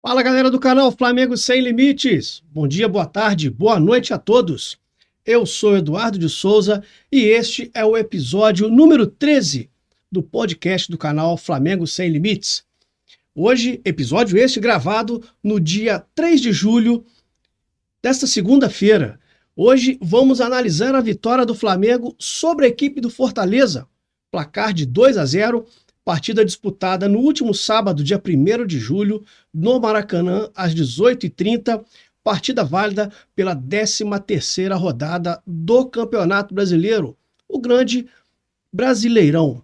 Fala galera do canal Flamengo Sem Limites, bom dia, boa tarde, boa noite a todos. Eu sou Eduardo de Souza e este é o episódio número 13 do podcast do canal Flamengo Sem Limites. Hoje, episódio este gravado no dia 3 de julho desta segunda-feira. Hoje vamos analisar a vitória do Flamengo sobre a equipe do Fortaleza, placar de 2-0, partida disputada no último sábado, dia 1º de julho, no Maracanã, às 18h30, partida válida pela 13ª rodada do Campeonato Brasileiro, o grande Brasileirão.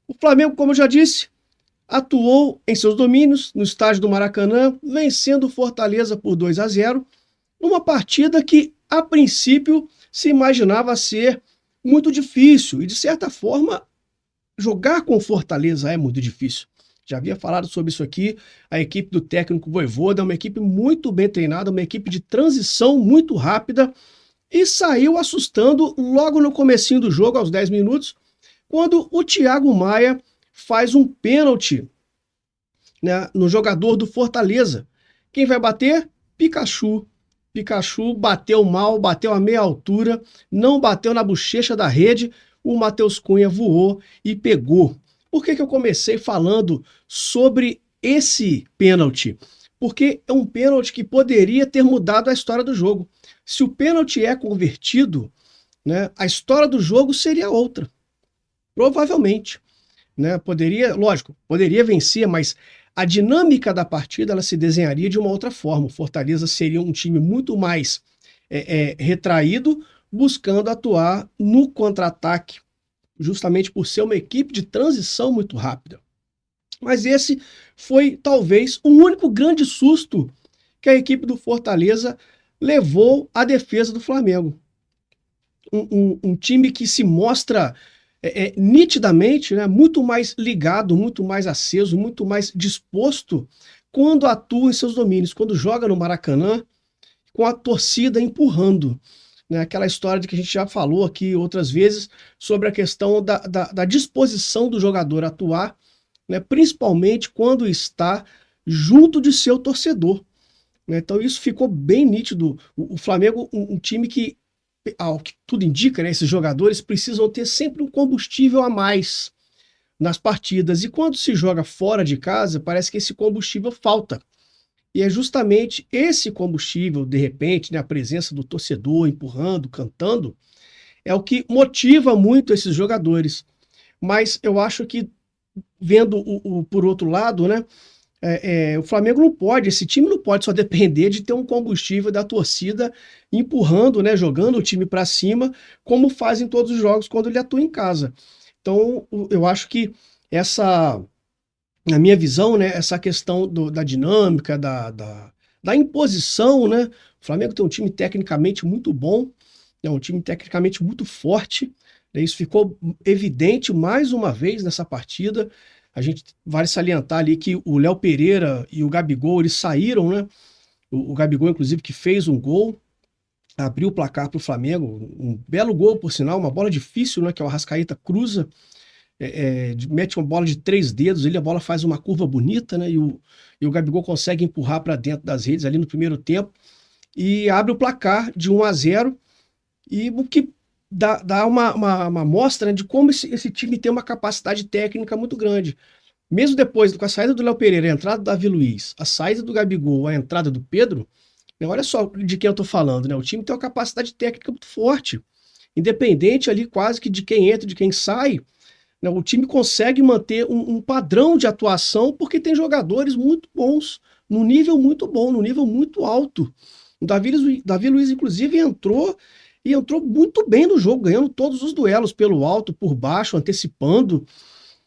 O Flamengo, como eu já disse, atuou em seus domínios no estádio do Maracanã, vencendo o Fortaleza por 2-0, numa partida que, a princípio, se imaginava ser muito difícil e, de certa forma, jogar com Fortaleza é muito difícil. Já havia falado sobre isso aqui. A equipe do técnico Vojvoda é uma equipe muito bem treinada, uma equipe de transição muito rápida e saiu assustando logo no comecinho do jogo, aos 10 minutos, quando o Thiago Maia faz um pênalti, né, no jogador do Fortaleza. Quem vai bater? Pikachu. Pikachu bateu mal, bateu a meia altura, não bateu na bochecha da rede. O Matheus Cunha voou e pegou. Por que eu comecei falando sobre esse pênalti? Porque é um pênalti que poderia ter mudado a história do jogo. Se o pênalti é convertido, né, a história do jogo seria outra. Provavelmente. Né? Poderia vencer, mas a dinâmica da partida ela se desenharia de uma outra forma. O Fortaleza seria um time muito mais retraído, buscando atuar no contra-ataque, justamente por ser uma equipe de transição muito rápida. Mas esse foi, talvez, o único grande susto que a equipe do Fortaleza levou à defesa do Flamengo. Um time que se mostra nitidamente, né, muito mais ligado, muito mais aceso, muito mais disposto quando atua em seus domínios, quando joga no Maracanã, com a torcida empurrando. Né, aquela história de que a gente já falou aqui outras vezes sobre a questão da disposição do jogador a atuar, né, principalmente quando está junto de seu torcedor. Né, então isso ficou bem nítido. O Flamengo, um time que, ao que tudo indica, né, esses jogadores precisam ter sempre um combustível a mais nas partidas. E quando se joga fora de casa, parece que esse combustível falta. E é justamente esse combustível, de repente, né, a presença do torcedor empurrando, cantando, é o que motiva muito esses jogadores. Mas eu acho que, vendo por outro lado, né, o Flamengo não pode, esse time não pode só depender de ter um combustível da torcida empurrando, né, jogando o time para cima, como fazem todos os jogos quando ele atua em casa. Então, eu acho que na minha visão, né, essa questão da dinâmica, da imposição, né? O Flamengo tem um time tecnicamente muito bom, é um time tecnicamente muito forte, né, isso ficou evidente mais uma vez nessa partida. A gente vale salientar ali que o Léo Pereira e o Gabigol, eles saíram, né? O Gabigol, inclusive, que fez um gol, abriu o placar para o Flamengo, um belo gol, por sinal, uma bola difícil, né? Que é o Arrascaeta cruza, mete uma bola de 3 dedos, a bola faz uma curva bonita, né? E o Gabigol consegue empurrar para dentro das redes ali no primeiro tempo e abre o placar de 1-0, e o que dá uma mostra, né, de como esse time tem uma capacidade técnica muito grande. Mesmo depois, com a saída do Léo Pereira, a entrada do Davi Luiz, a saída do Gabigol, a entrada do Pedro, né, olha só de quem eu estou falando, né? O time tem uma capacidade técnica muito forte. Independente ali quase que de quem entra, de quem sai, né, o time consegue manter um padrão de atuação porque tem jogadores muito bons, num nível muito bom, num nível muito alto. O Davi Luiz, inclusive, entrou muito bem no jogo, ganhando todos os duelos pelo alto, por baixo, antecipando.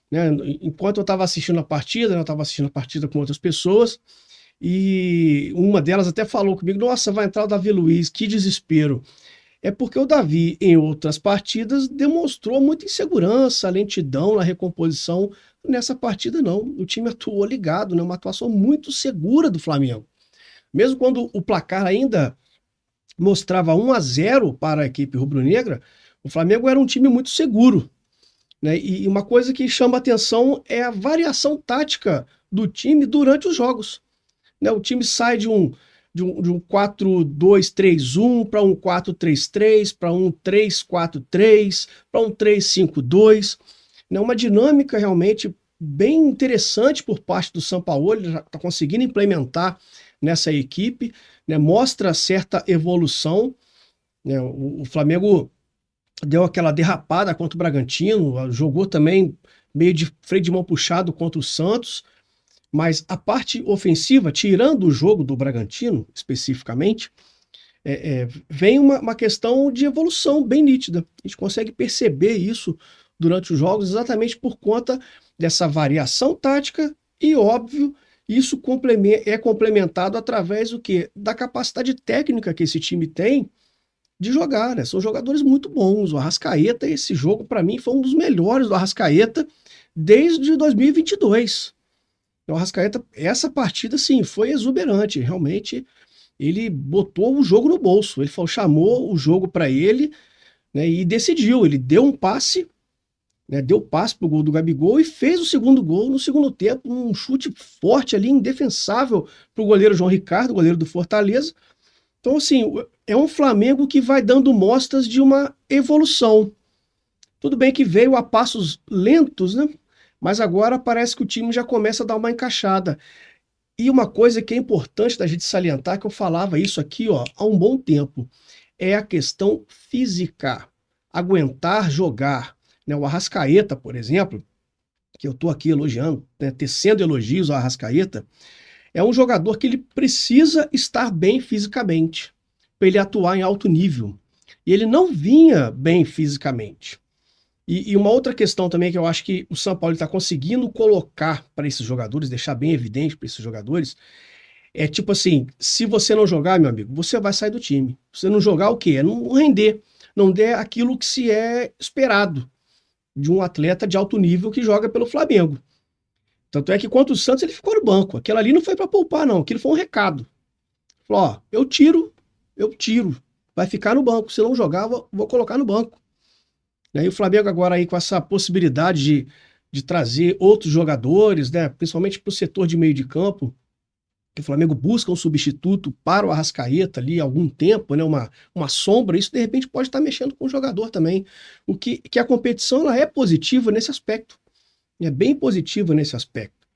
Né? Enquanto eu estava assistindo a partida, né, eu estava assistindo a partida com outras pessoas, e uma delas até falou comigo: nossa, vai entrar o Davi Luiz, que desespero. É porque o Davi, em outras partidas, demonstrou muita insegurança, lentidão na recomposição. Nessa partida, não. O time atuou ligado, né? Uma atuação muito segura do Flamengo. Mesmo quando o placar ainda mostrava 1-0 para a equipe rubro-negra, o Flamengo era um time muito seguro. Né? E uma coisa que chama atenção é a variação tática do time durante os jogos. né? O time sai de um 4-2-3-1 para um 4-3-3, para um 3-4-3, para um 3-5-2. Né? Uma dinâmica realmente bem interessante por parte do Sampaoli, ele já está conseguindo implementar nessa equipe, né? Mostra certa evolução. Né? O Flamengo deu aquela derrapada contra o Bragantino, jogou também meio de freio de mão puxado contra o Santos, mas a parte ofensiva, tirando o jogo do Bragantino especificamente, vem uma questão de evolução bem nítida. A gente consegue perceber isso durante os jogos exatamente por conta dessa variação tática e, óbvio, isso é complementado através do quê? Da capacidade técnica que esse time tem de jogar, né? São jogadores muito bons. O Arrascaeta, esse jogo, para mim, foi um dos melhores do Arrascaeta desde 2022. O Arrascaeta, essa partida, sim, foi exuberante. Realmente, ele botou o jogo no bolso. Ele chamou o jogo para ele, né, e decidiu. Ele deu um passe, né, deu passe para o gol do Gabigol e fez o segundo gol no segundo tempo. Um chute forte ali, indefensável para o goleiro João Ricardo, goleiro do Fortaleza. Então, assim, é um Flamengo que vai dando mostras de uma evolução. Tudo bem que veio a passos lentos, né? Mas agora parece que o time já começa a dar uma encaixada. E uma coisa que é importante da gente salientar, que eu falava isso aqui, ó, há um bom tempo, é a questão física. Aguentar jogar. Né? O Arrascaeta, por exemplo, que eu estou aqui elogiando, né, tecendo elogios ao Arrascaeta, é um jogador que ele precisa estar bem fisicamente para ele atuar em alto nível. E ele não vinha bem fisicamente. E uma outra questão também que eu acho que o São Paulo está conseguindo colocar para esses jogadores, deixar bem evidente para esses jogadores, é tipo assim, se você não jogar, meu amigo, você vai sair do time. Se você não jogar, o quê? É não render, não der aquilo que se é esperado de um atleta de alto nível que joga pelo Flamengo. Tanto é que contra o Santos ele ficou no banco. Aquilo ali não foi para poupar, não. Aquilo foi um recado. Falou, ó, eu tiro. Vai ficar no banco. Se não jogar, vou colocar no banco. E aí o Flamengo agora aí com essa possibilidade de trazer outros jogadores, né, principalmente para o setor de meio de campo, que o Flamengo busca um substituto para o Arrascaeta ali há algum tempo, né, uma sombra, isso de repente pode estar mexendo com o jogador também. O que a competição ela é positiva nesse aspecto. É bem positiva nesse aspecto.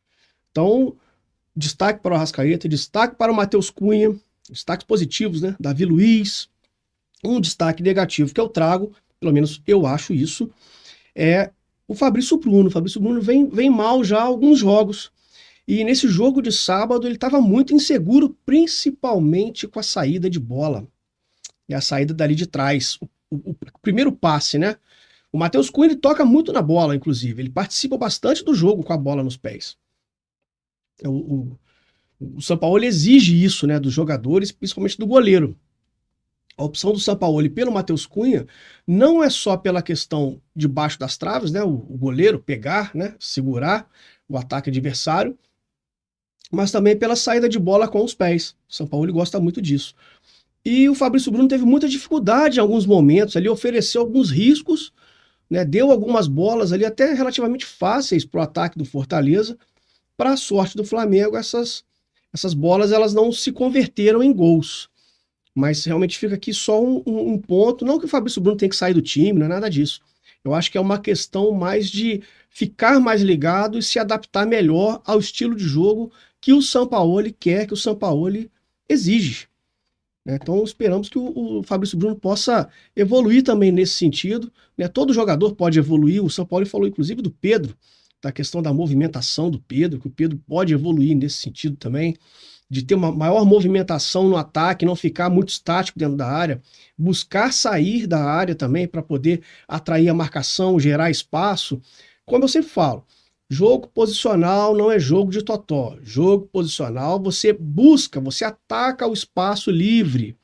Então, destaque para o Arrascaeta, destaque para o Matheus Cunha, destaques positivos, né? Davi Luiz. Um destaque negativo que eu trago, pelo menos eu acho isso, é o Fabrício Bruno. O Fabrício Bruno vem mal já há alguns jogos. E nesse jogo de sábado ele estava muito inseguro, principalmente com a saída de bola. E a saída dali de trás. O primeiro passe, né? O Matheus Cunha ele toca muito na bola, inclusive. Ele participa bastante do jogo com a bola nos pés. O Sampaoli exige isso, né, dos jogadores, principalmente do goleiro. A opção do Sampaoli pelo Matheus Cunha não é só pela questão de baixo das traves, né, o goleiro pegar, né, segurar o ataque adversário, mas também pela saída de bola com os pés. O Sampaoli gosta muito disso. E o Fabrício Bruno teve muita dificuldade em alguns momentos, ali ofereceu alguns riscos, né, deu algumas bolas ali até relativamente fáceis para o ataque do Fortaleza. Para a sorte do Flamengo, essas bolas elas não se converteram em gols. Mas realmente fica aqui só um ponto. Não que o Fabrício Bruno tenha que sair do time, não é nada disso. Eu acho que é uma questão mais de ficar mais ligado e se adaptar melhor ao estilo de jogo que o Sampaoli quer, que o Sampaoli exige. Então esperamos que o Fabrício Bruno possa evoluir também nesse sentido. Né? Todo jogador pode evoluir. O Sampaoli falou inclusive do Pedro, da questão da movimentação do Pedro, que o Pedro pode evoluir nesse sentido também, de ter uma maior movimentação no ataque, não ficar muito estático dentro da área, buscar sair da área também para poder atrair a marcação, gerar espaço. Como eu sempre falo, jogo posicional não é jogo de totó. Jogo posicional você busca, você ataca o espaço livre.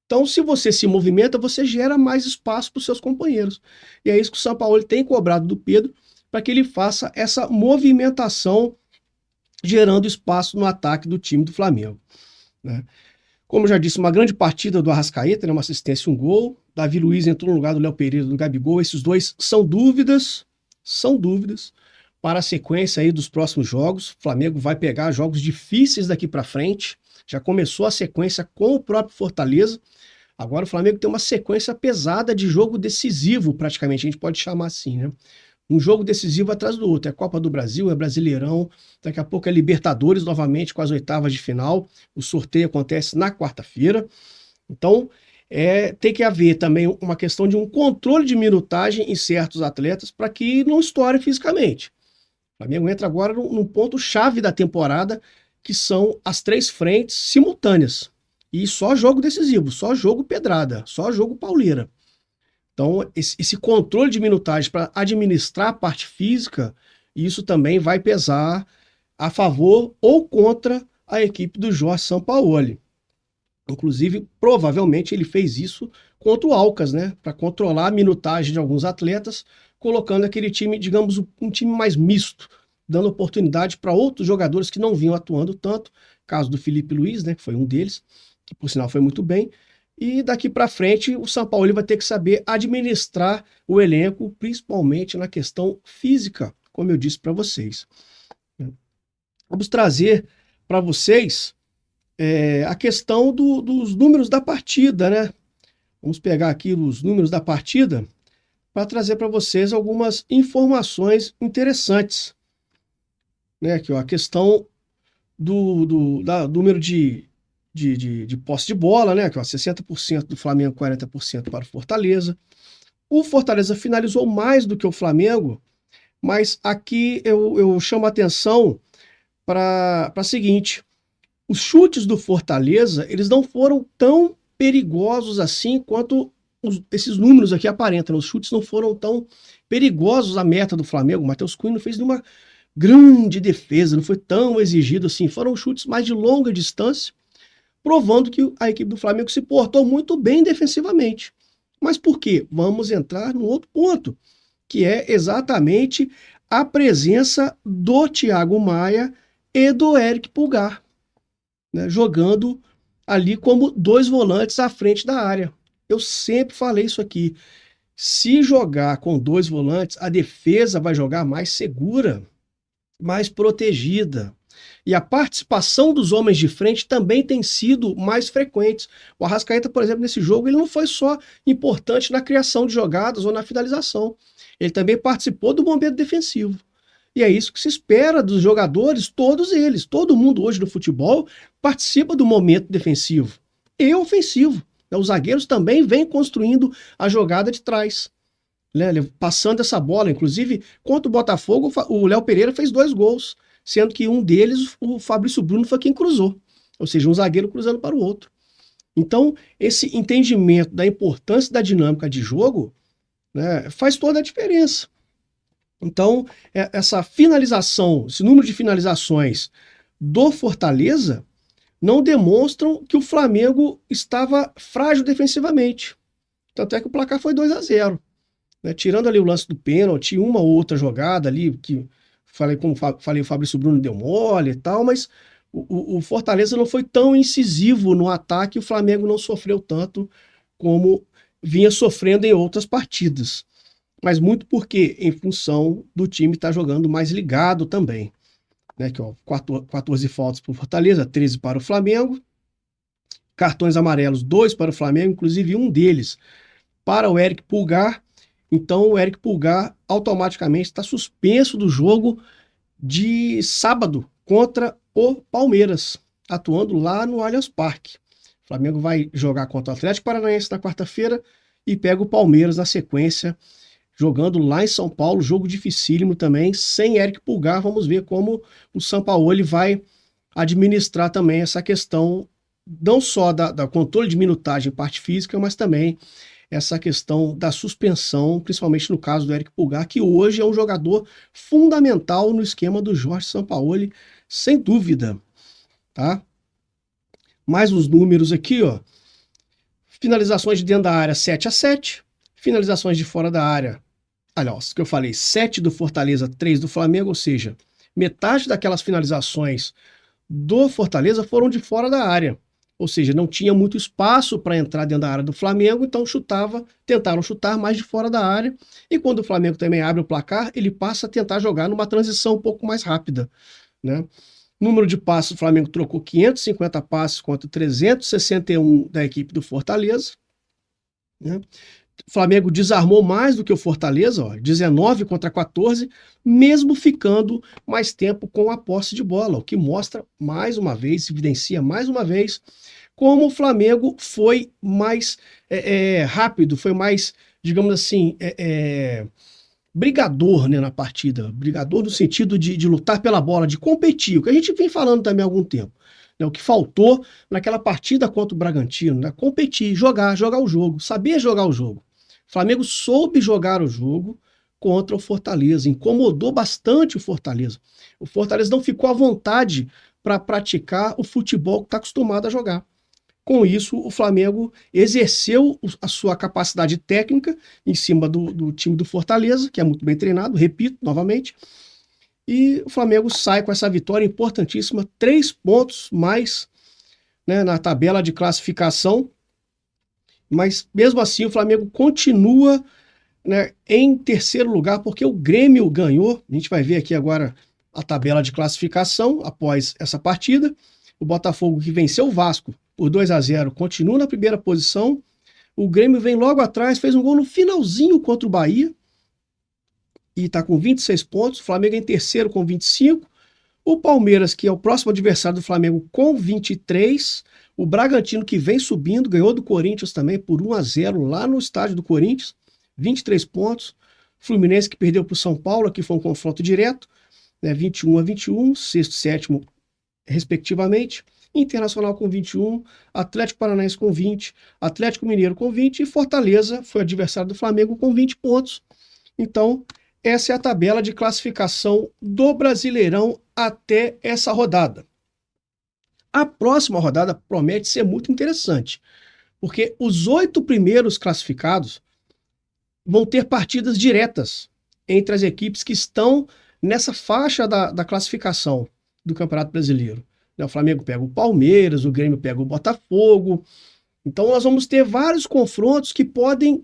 Então, se você se movimenta, você gera mais espaço para os seus companheiros. E é isso que o Sampaoli tem cobrado do Pedro, para que ele faça essa movimentação gerando espaço no ataque do time do Flamengo. Né? Como eu já disse, uma grande partida do Arrascaeta, né? Uma assistência e um gol. Davi Luiz entrou no lugar do Léo Pereira, do Gabigol. Esses dois são dúvidas. para a sequência aí dos próximos jogos. O Flamengo vai pegar jogos difíceis daqui para frente. Já começou a sequência com o próprio Fortaleza. Agora o Flamengo tem uma sequência pesada de jogo decisivo, praticamente, a gente pode chamar assim, né? Um jogo decisivo atrás do outro. É Copa do Brasil, é Brasileirão, daqui a pouco é Libertadores novamente com as oitavas de final. O sorteio acontece na quarta-feira. Então, tem que haver também uma questão de um controle de minutagem em certos atletas para que não estoure fisicamente. O Flamengo entra agora num ponto-chave da temporada, que são as 3 frentes simultâneas. E só jogo decisivo, só jogo pedrada, só jogo pauleira. Então, esse controle de minutagem para administrar a parte física, isso também vai pesar a favor ou contra a equipe do Jorge Sampaoli. Inclusive, provavelmente ele fez isso contra o Alcas, né? Para controlar a minutagem de alguns atletas, colocando aquele time, digamos, um time mais misto, dando oportunidade para outros jogadores que não vinham atuando tanto. Caso do Felipe Luiz, né? Que foi um deles, que por sinal foi muito bem. E daqui para frente, o Sampaoli vai ter que saber administrar o elenco, principalmente na questão física, como eu disse para vocês. Vamos trazer para vocês a questão dos números da partida, né? Vamos pegar aqui os números da partida para trazer para vocês algumas informações interessantes. Né? Aqui, ó, a questão do número de posse de bola, né? Aqui, ó, 60% do Flamengo, 40% para o Fortaleza. O Fortaleza finalizou mais do que o Flamengo, mas aqui eu chamo a atenção para a seguinte: os chutes do Fortaleza, eles não foram tão perigosos assim quanto esses números aqui aparentam. Os chutes não foram tão perigosos à meta do Flamengo. O Matheus Cunha não fez nenhuma grande defesa, não foi tão exigido assim. Foram chutes mais de longa distância, provando que a equipe do Flamengo se portou muito bem defensivamente. Mas por quê? Vamos entrar num outro ponto, que é exatamente a presença do Thiago Maia e do Eric Pulgar, né, jogando ali como 2 volantes à frente da área. Eu sempre falei isso aqui. Se jogar com 2 volantes, a defesa vai jogar mais segura, mais protegida. E a participação dos homens de frente também tem sido mais frequente. O Arrascaeta, por exemplo, nesse jogo, ele não foi só importante na criação de jogadas ou na finalização. Ele também participou do momento defensivo. E é isso que se espera dos jogadores, todos eles. Todo mundo hoje do futebol participa do momento defensivo e ofensivo. Os zagueiros também vêm construindo a jogada de trás, né? Passando essa bola. Inclusive, contra o Botafogo, o Léo Pereira fez 2 gols, sendo que um deles, o Fabrício Bruno, foi quem cruzou. Ou seja, um zagueiro cruzando para o outro. Então, esse entendimento da importância da dinâmica de jogo, né, faz toda a diferença. Então, essa finalização, esse número de finalizações do Fortaleza não demonstram que o Flamengo estava frágil defensivamente. Tanto é que o placar foi 2-0. Né? Tirando ali o lance do pênalti, uma ou outra jogada ali, que como falei, o Fabrício Bruno deu mole e tal, mas o Fortaleza não foi tão incisivo no ataque, o Flamengo não sofreu tanto como vinha sofrendo em outras partidas. Mas muito porque, em função do time estar jogando mais ligado também. Né, que, ó, 14 faltas para o Fortaleza, 13 para o Flamengo. Cartões amarelos, 2 para o Flamengo, inclusive um deles para o Eric Pulgar. Então o Eric Pulgar automaticamente está suspenso do jogo de sábado contra o Palmeiras, atuando lá no Allianz Parque. O Flamengo vai jogar contra o Atlético Paranaense na quarta-feira e pega o Palmeiras na sequência, jogando lá em São Paulo, jogo dificílimo também, sem Eric Pulgar. Vamos ver como o Sampaoli vai administrar também essa questão, não só da controle de minutagem parte física, mas também essa questão da suspensão, principalmente no caso do Eric Pulgar, que hoje é um jogador fundamental no esquema do Jorge Sampaoli, sem dúvida. Tá? Mais uns números aqui, ó. Finalizações de dentro da área, 7-7. Finalizações de fora da área, aliás, que eu falei, 7 do Fortaleza, 3 do Flamengo, ou seja, metade daquelas finalizações do Fortaleza foram de fora da área. ou seja, não tinha muito espaço para entrar dentro da área do Flamengo, então tentaram chutar mais de fora da área, e quando o Flamengo também abre o placar, ele passa a tentar jogar numa transição um pouco mais rápida, né? Número de passes, o Flamengo trocou 550 passes contra 361 da equipe do Fortaleza, né? O Flamengo desarmou mais do que o Fortaleza, ó, 19 contra 14, mesmo ficando mais tempo com a posse de bola, o que mostra mais uma vez, evidencia mais uma vez, como o Flamengo foi mais rápido, foi mais, digamos assim, brigador, né, na partida. Brigador no sentido de lutar pela bola, de competir, o que a gente vem falando também há algum tempo. Né, o que faltou naquela partida contra o Bragantino, né, competir, jogar o jogo, saber jogar o jogo. O Flamengo soube jogar o jogo contra o Fortaleza, incomodou bastante o Fortaleza. O Fortaleza não ficou à vontade para praticar o futebol que está acostumado a jogar. Com isso, o Flamengo exerceu a sua capacidade técnica em cima do time do Fortaleza, que é muito bem treinado, repito novamente, e o Flamengo sai com essa vitória importantíssima, 3 pontos mais, né, na tabela de classificação, mas mesmo assim o Flamengo continua, né, em terceiro lugar, porque o Grêmio ganhou. A gente vai ver aqui agora a tabela de classificação após essa partida. O Botafogo, que venceu o Vasco por 2-0, continua na primeira posição. O Grêmio vem logo atrás, fez um gol no finalzinho contra o Bahia e está com 26 pontos. O Flamengo é em terceiro com 25. O Palmeiras, que é o próximo adversário do Flamengo, com 23. O Bragantino, que vem subindo, ganhou do Corinthians também por 1-0 lá no estádio do Corinthians, 23 pontos. Fluminense, que perdeu para o São Paulo, aqui foi um confronto direto, né, 21-21, sexto e sétimo, respectivamente. Internacional com 21, Atlético Paranaense com 20, Atlético Mineiro com 20 e Fortaleza foi adversário do Flamengo com 20 pontos. Então, essa é a tabela de classificação do Brasileirão até essa rodada. A próxima rodada promete ser muito interessante, porque os 8 primeiros classificados vão ter partidas diretas entre as equipes que estão nessa faixa da classificação do Campeonato Brasileiro. O Flamengo pega o Palmeiras, o Grêmio pega o Botafogo. Então nós vamos ter vários confrontos que podem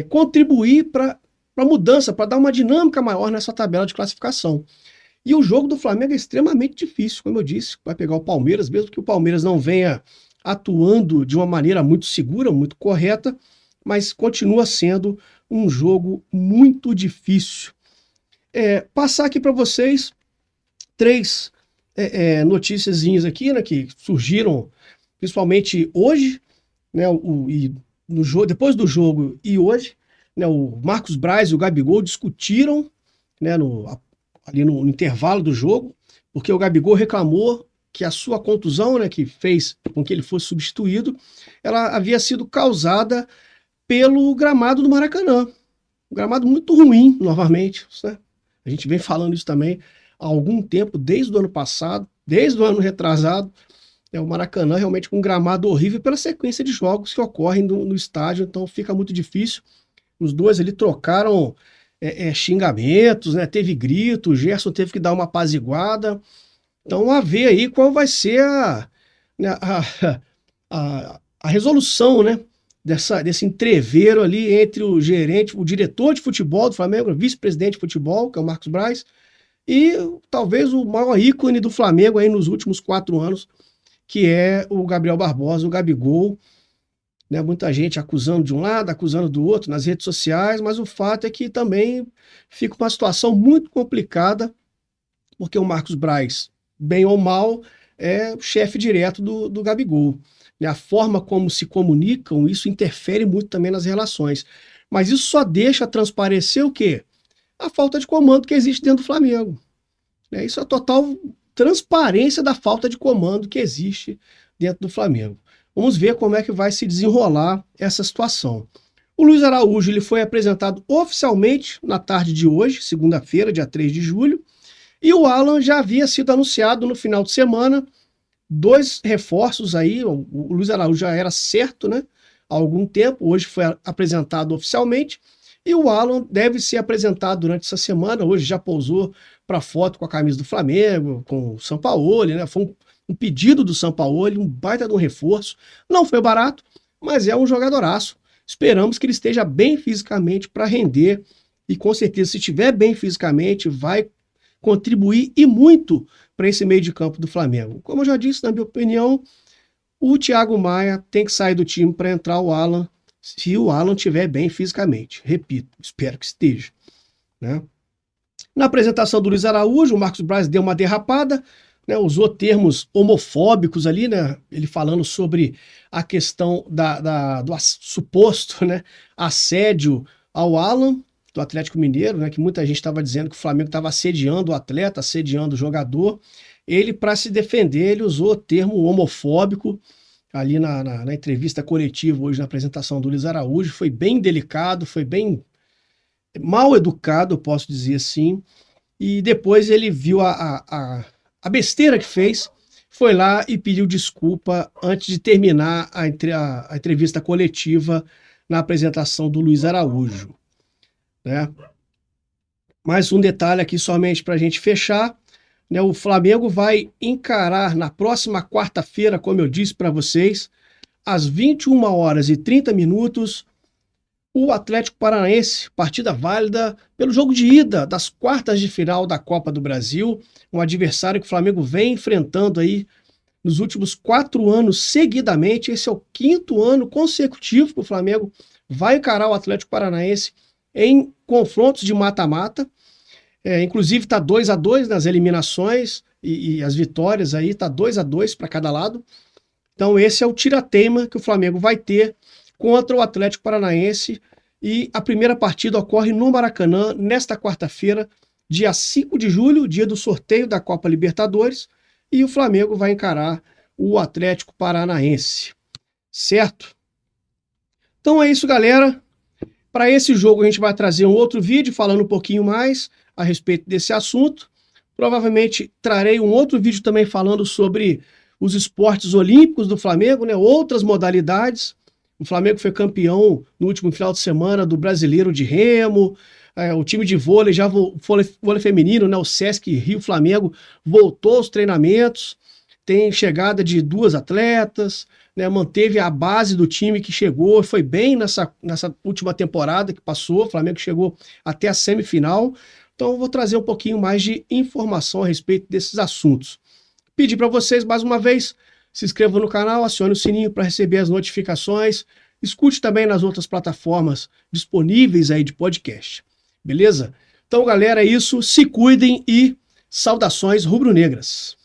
contribuir para a mudança, para dar uma dinâmica maior nessa tabela de classificação. E o jogo do Flamengo é extremamente difícil, como eu disse, vai pegar o Palmeiras, mesmo que o Palmeiras não venha atuando de uma maneira muito segura, muito correta, mas continua sendo um jogo muito difícil. Passar aqui para vocês 3 noticiazinhas aqui, né, que surgiram principalmente hoje, né, depois do jogo e hoje, né, o Marcos Braz e o Gabigol discutiram, né, ali no intervalo do jogo, porque o Gabigol reclamou que a sua contusão, né, que fez com que ele fosse substituído, ela havia sido causada pelo gramado do Maracanã. Um gramado muito ruim, novamente, né? A gente vem falando isso também há algum tempo, desde o ano passado, desde o ano retrasado, o Maracanã realmente com um gramado horrível pela sequência de jogos que ocorrem no estádio, então fica muito difícil. Os dois ali trocaram xingamentos, né? Teve grito, o Gerson teve que dar uma apaziguada. Então a ver aí qual vai ser a resolução, né, desse entreveiro ali entre o gerente, o diretor de futebol do Flamengo, o vice-presidente de futebol, que é o Marcos Braz, e talvez o maior ícone do Flamengo aí nos últimos 4 anos, que é o Gabriel Barbosa, o Gabigol, né? Muita gente acusando de um lado, acusando do outro nas redes sociais, mas o fato é que também fica uma situação muito complicada, porque o Marcos Braz, bem ou mal, é o chefe direto do Gabigol. Né? A forma como se comunicam, isso interfere muito também nas relações. Mas isso só deixa transparecer o quê? A falta de comando que existe dentro do Flamengo. Isso é a total transparência da falta de comando que existe dentro do Flamengo. Vamos ver como é que vai se desenrolar essa situação. O Luiz Araújo ele foi apresentado oficialmente na tarde de hoje, segunda-feira, dia 3 de julho, e o Alan já havia sido anunciado no final de semana, 2 reforços aí, o Luiz Araújo já era certo, né, há algum tempo, hoje foi apresentado oficialmente, e o Alan deve ser apresentado durante essa semana, hoje já pousou para foto com a camisa do Flamengo, com o Sampaoli, né, foi um pedido do Sampaoli, um baita de um reforço. Não foi barato, mas é um jogadoraço. Esperamos que ele esteja bem fisicamente para render e com certeza, se estiver bem fisicamente, vai contribuir e muito para esse meio de campo do Flamengo. Como eu já disse, na minha opinião, o Thiago Maia tem que sair do time para entrar o Alan, se o Alan estiver bem fisicamente. Repito, espero que esteja, né? Na apresentação do Luiz Araújo, o Marcos Braz deu uma derrapada, né, usou termos homofóbicos ali, né, ele falando sobre a questão do suposto, né, assédio ao Alan, do Atlético Mineiro, né, que muita gente estava dizendo que o Flamengo estava assediando o atleta, assediando o jogador. Ele, para se defender, ele usou o termo homofóbico ali na entrevista coletiva hoje, na apresentação do Luiz Araújo. Foi bem delicado, foi bem mal educado, eu posso dizer assim. E depois ele viu a besteira que fez, foi lá e pediu desculpa antes de terminar a entrevista coletiva na apresentação do Luiz Araújo, né? Mais um detalhe aqui somente para a gente fechar, né? O Flamengo vai encarar na próxima quarta-feira, como eu disse para vocês, às 21h30, o Atlético Paranaense, partida válida pelo jogo de ida das quartas de final da Copa do Brasil, um adversário que o Flamengo vem enfrentando aí nos últimos 4 anos seguidamente. Esse é o 5º ano consecutivo que o Flamengo vai encarar o Atlético Paranaense em confrontos de mata-mata. Inclusive está 2-2 nas eliminações e as vitórias aí está 2-2 para cada lado. Então esse é o tira-teima que o Flamengo vai ter contra o Atlético Paranaense, e a primeira partida ocorre no Maracanã nesta quarta-feira, dia 5 de julho, dia do sorteio da Copa Libertadores, e o Flamengo vai encarar o Atlético Paranaense, certo? Então é isso, galera. Para esse jogo a gente vai trazer um outro vídeo falando um pouquinho mais a respeito desse assunto. Provavelmente trarei um outro vídeo também falando sobre os esportes olímpicos do Flamengo, né? Outras modalidades. O Flamengo foi campeão no último final de semana do Brasileiro de Remo. O time de vôlei, vôlei feminino, né? O Sesc Rio Flamengo voltou aos treinamentos. Tem chegada de 2 atletas, né? Manteve a base do time que chegou, foi bem nessa última temporada que passou. O Flamengo chegou até a semifinal. Então eu vou trazer um pouquinho mais de informação a respeito desses assuntos. Pedir para vocês mais uma vez, se inscreva no canal, acione o sininho para receber as notificações. Escute também nas outras plataformas disponíveis aí de podcast. Beleza? Então, galera, é isso. Se cuidem e saudações rubro-negras.